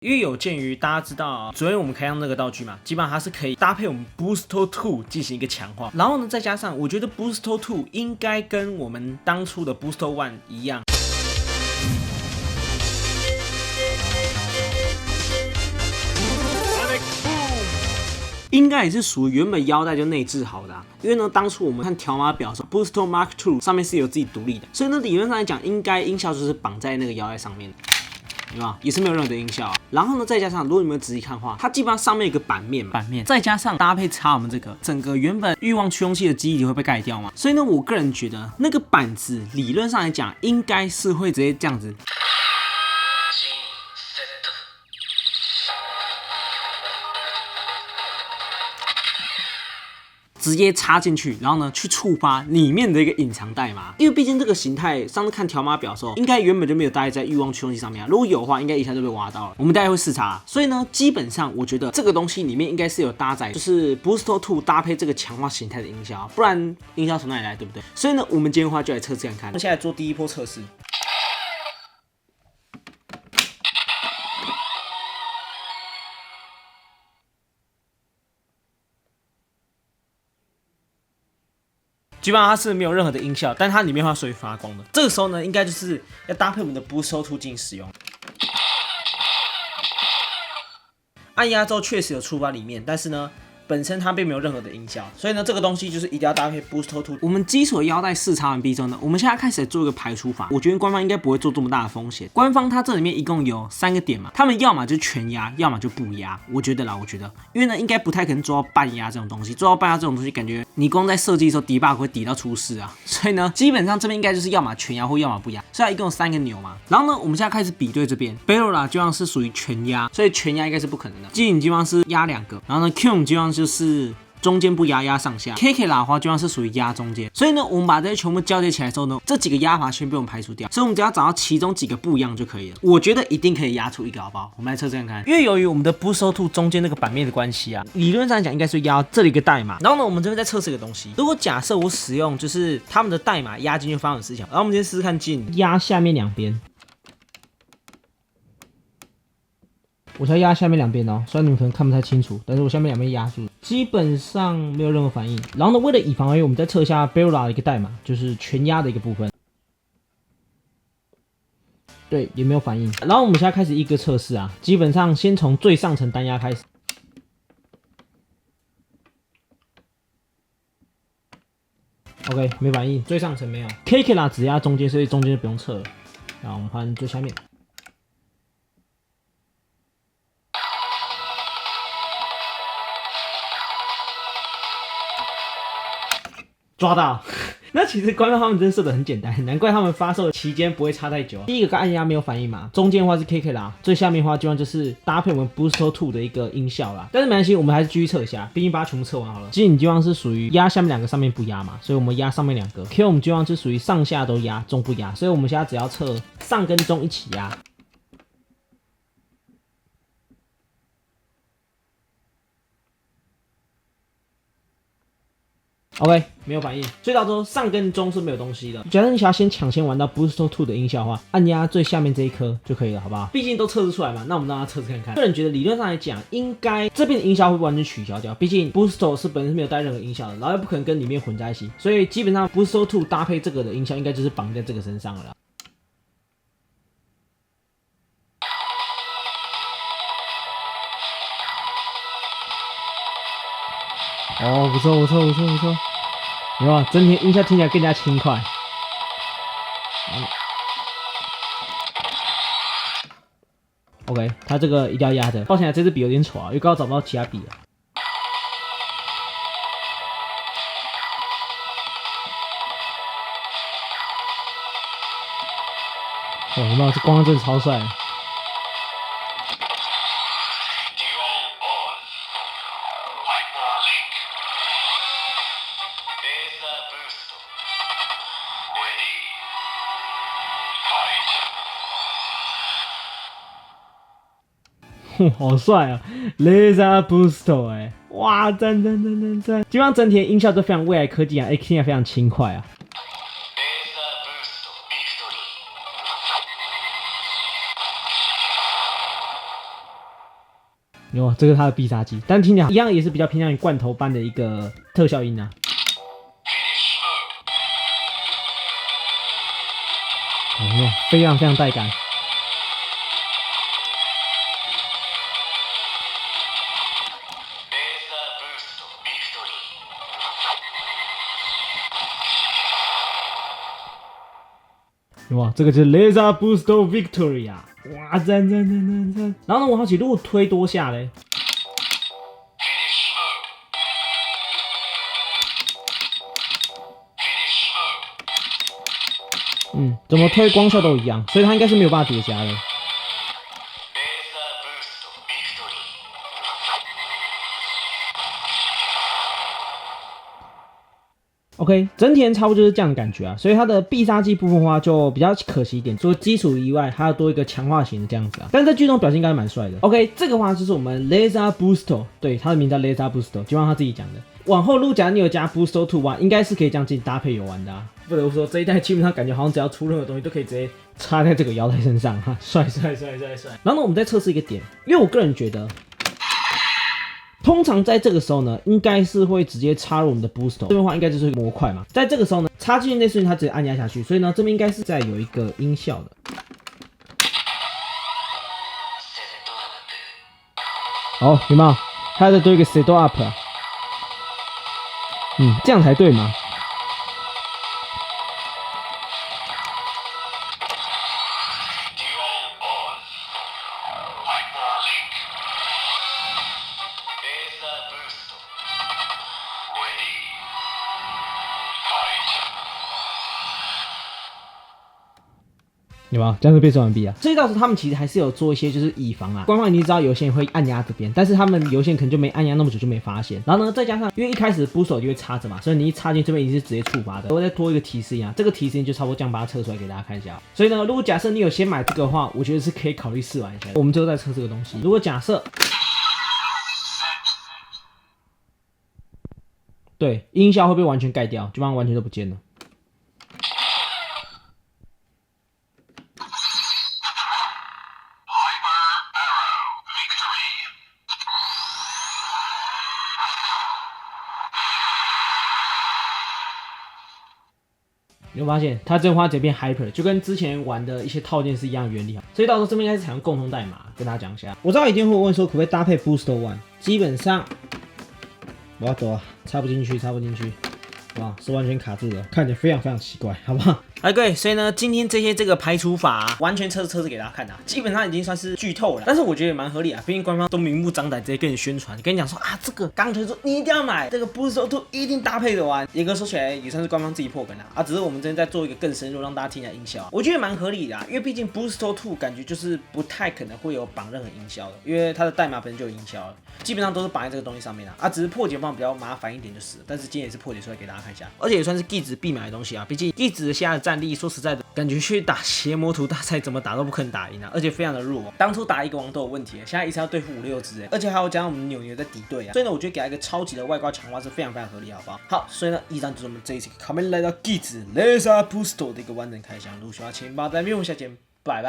因为有鉴于大家知道，昨天我们开箱那个道具嘛，基本上它是可以搭配我们 Booster 2进行一个强化，然后呢，再加上我觉得 Booster 2应该跟我们当初的 Booster 1一样。应该也是属于原本腰带就内置好的因为呢，当初我们看条码表的时候 ，Booster Mark II 上面是有自己独立的，所以呢，理论上来讲，应该音效就是绑在那个腰带上面的。有没有？也是没有任何的音效然后呢，再加上如果你们仔细看的话，它基本上上面有个版面嘛，再加上搭配插我们这个，整个原本欲望驱动器的记忆体会被盖掉嘛。所以呢，我个人觉得那个板子理论上来讲，应该是会直接这样子。直接插进去，然后呢去触发里面的一个隐藏代码，因为毕竟这个形态，上次看条码表的时候，应该原本就没有搭在欲望驱动器上面如果有的话，应该一下就被挖到了。我们待会会试查所以呢，基本上我觉得这个东西里面应该是有搭载，就是 Booster 2搭配这个强化形态的音效，不然音效从哪里来，对不对？所以呢，我们今天的话就来测试看看。我们现在做第一波测试。基本上它是没有任何的音效，但它里面的话是会发光的。这个时候呢，应该就是要搭配我们的 Booster 2进行使用。按压之后确实有触发里面，但是呢，本身它并没有任何的音效，所以呢，这个东西就是一定要搭配 Booster 2。我们基础的腰带试插完毕之后呢，我们现在开始做一个排除法。我觉得官方应该不会做这么大的风险。官方它这里面一共有3个点嘛，他们要么就全压，要么就不压。我觉得，因为呢，应该不太可能做到半压这种东西。做到半压这种东西，感觉你光在设计的时候 debug 会抵到出事啊。所以呢，基本上这边应该就是要么全压或要么不压。所以它一共有3个钮嘛。然后呢，我们现在开始比对这边 ，Bellora 基本上是属于全压，所以全压应该是不可能的。基本上是压2个，然后呢 ，Q 基本上就是中间不压，压上下。KK 啦的话，基本上是属于压中间。所以呢，我们把这些全部交接起来之后呢，这几个压法先被我们排除掉。所以我们只要找到其中几个不一样就可以了。我觉得一定可以压出一个，好不好？我们来测试看看。因为由于我们的 Booster 2中间那个版面的关系啊，理论上来讲应该是压这里一个代码。然后呢，我们这边再测试一个东西。如果假设我使用就是他们的代码压进去发生的事情，然后我们先试试看进压下面2边。我才压下面2边哦，虽然你们可能看不太清楚，但是我下面2边压住，基本上没有任何反应。然后呢，为了以防万一，我们再测一下 Bellora 的一个代码，就是全压的一个部分。对，也没有反应。然后我们现在开始一个测试啊，基本上先从最上层单压开始。OK， 没反应，最上层没有。KK 啦只压中间，所以中间就不用测了。然后我们换最下面。抓到，那其实官方他们真设的很简单，难怪他们发售的期间不会差太久。第一个跟按压没有反应嘛，中间的话是 KK 啦，最下面的话基本上就是搭配我们 Booster 2的一个音效啦。但是没关系，我们还是继续测一下，毕竟把它全部测完好了。基本基本上是属于压下面2个，上面不压嘛，所以我们压上面2个。Q 我们基本上是属于上下都压，中不压，所以我们现在只要测上跟中一起压。OK， 没有反应，所以到时候上跟中是没有东西的。假设你想要先玩到 Booster 2的音效的话，按压最下面这一颗就可以了，好不好？毕竟都测试出来嘛，那我们让它测试看看。个人觉得理论上来讲，应该这边的音效会完全取消掉，毕竟 Booster 是本身没有带任何音效的，然后又不可能跟里面混在一起，所以基本上 Booster 2搭配这个的音效，应该就是绑在这个身上了啦。哦，不错，有没有？整体音效听起来更加轻快。OK， 它这个一定要压着。抱歉啊，这支笔有点丑啊，因为刚好找不到其他笔了。哦，有没有？这光真的超帅。好帅啊 ！Laser Booster 哇，赞！基本上整体的音效都非常未来科技啊，听起来非常轻快啊。有这个是它的必杀技，但听起来一样也是比较偏向于罐头般的一个特效音啊。非常非常带感。哇，这个就是 Laser Boost Victory 啊！哇，赞！然后呢，我好奇，如果推多下嘞？怎么推光效都一样，所以它应该是没有办法叠加的。OK， 整体差不多就是这样的感觉啊，所以它的必杀技部分的话就比较可惜一点，除了基础以外，还要多一个强化型的这样子啊。但是在剧中表现应该蛮帅的。OK， 这个话就是我们 Laser Booster， 对，它的名叫 Laser Booster， 就让他自己讲的。往后如果你有加 Booster 2啊，应该是可以这样进行搭配游玩的啊。不得不说，这一代基本上感觉好像只要出任何东西都可以直接插在这个腰带身上哈，帅！然后呢，我们再测试一个点，因为我个人觉得。通常在这个时候呢，应该是会直接插入我们的 booster， 这边的话应该就是模块嘛，在这个时候呢，插进去那瞬间它直接按压下去，所以呢，这边应该是在有一个音效的。哦，有没有？它再多一个 set up， 这样才对嘛。有没有？这样是变身完毕啊！这一道时他们其实还是有做一些就是以防啊。官方已经知道有些人会按压这边，但是他们有些人可能就没按压那么久就没发现。然后呢，再加上因为一开始boost就会插着嘛，所以你一插进这边已经是直接触发的。我再多一个提示一样，这个提示就差不多这样把它测出来给大家看一下。所以呢，如果假设你有先买这个的话，我觉得是可以考虑试玩一下。我们最后再测这个东西。如果假设对音效会被完全盖掉，基本上完全都不见了。你会发现它这花直接变 hyper， 就跟之前玩的一些套件是一样的原理啊。所以到时候这边应该是采用共同代码，跟大家讲一下。我知道一定会问说可不可以搭配 Booster One， 基本上我要走啊，插不进去，哇，是完全卡住了，看起来非常非常奇怪，好不好？哎，各位，所以呢，今天这个排除法、完全测试给大家看啊，基本上已经算是剧透了，但是我觉得也蛮合理啊，毕竟官方都明目张胆直接跟你宣传，跟你讲说啊，这个刚推出你一定要买，这个 Booster 2一定搭配的玩。严格说起来，也算是官方自己破梗啊，只是我们这边在做一个更深入，让大家听一下音效，我觉得蛮合理的啊，因为毕竟 Booster 2感觉就是不太可能会有绑任何音效的，因为它的代码本身就有音效了，基本上都是绑在这个东西上面啊，只是破解方法比较麻烦一点就是了，但是今天也是破解出来给大家看一下，而且也算是Geats必买的东西啊，毕竟Geats现在的战力，说实在的。感觉去打邪魔图大赛怎么打都不可能打赢啊，而且非常的弱。当初打一个王都有问题，现在一次要对付5、6只，而且还有加上我们扭扭在敌对啊，所以呢，我觉得给他一个超级的外挂强化是非常非常合理，好不好？好，所以呢，以上就是我们这一期卡梅来到 Geats Laser Booster 的一个完整开箱。如果喜欢，请帮我点赞，我们下期见，拜拜。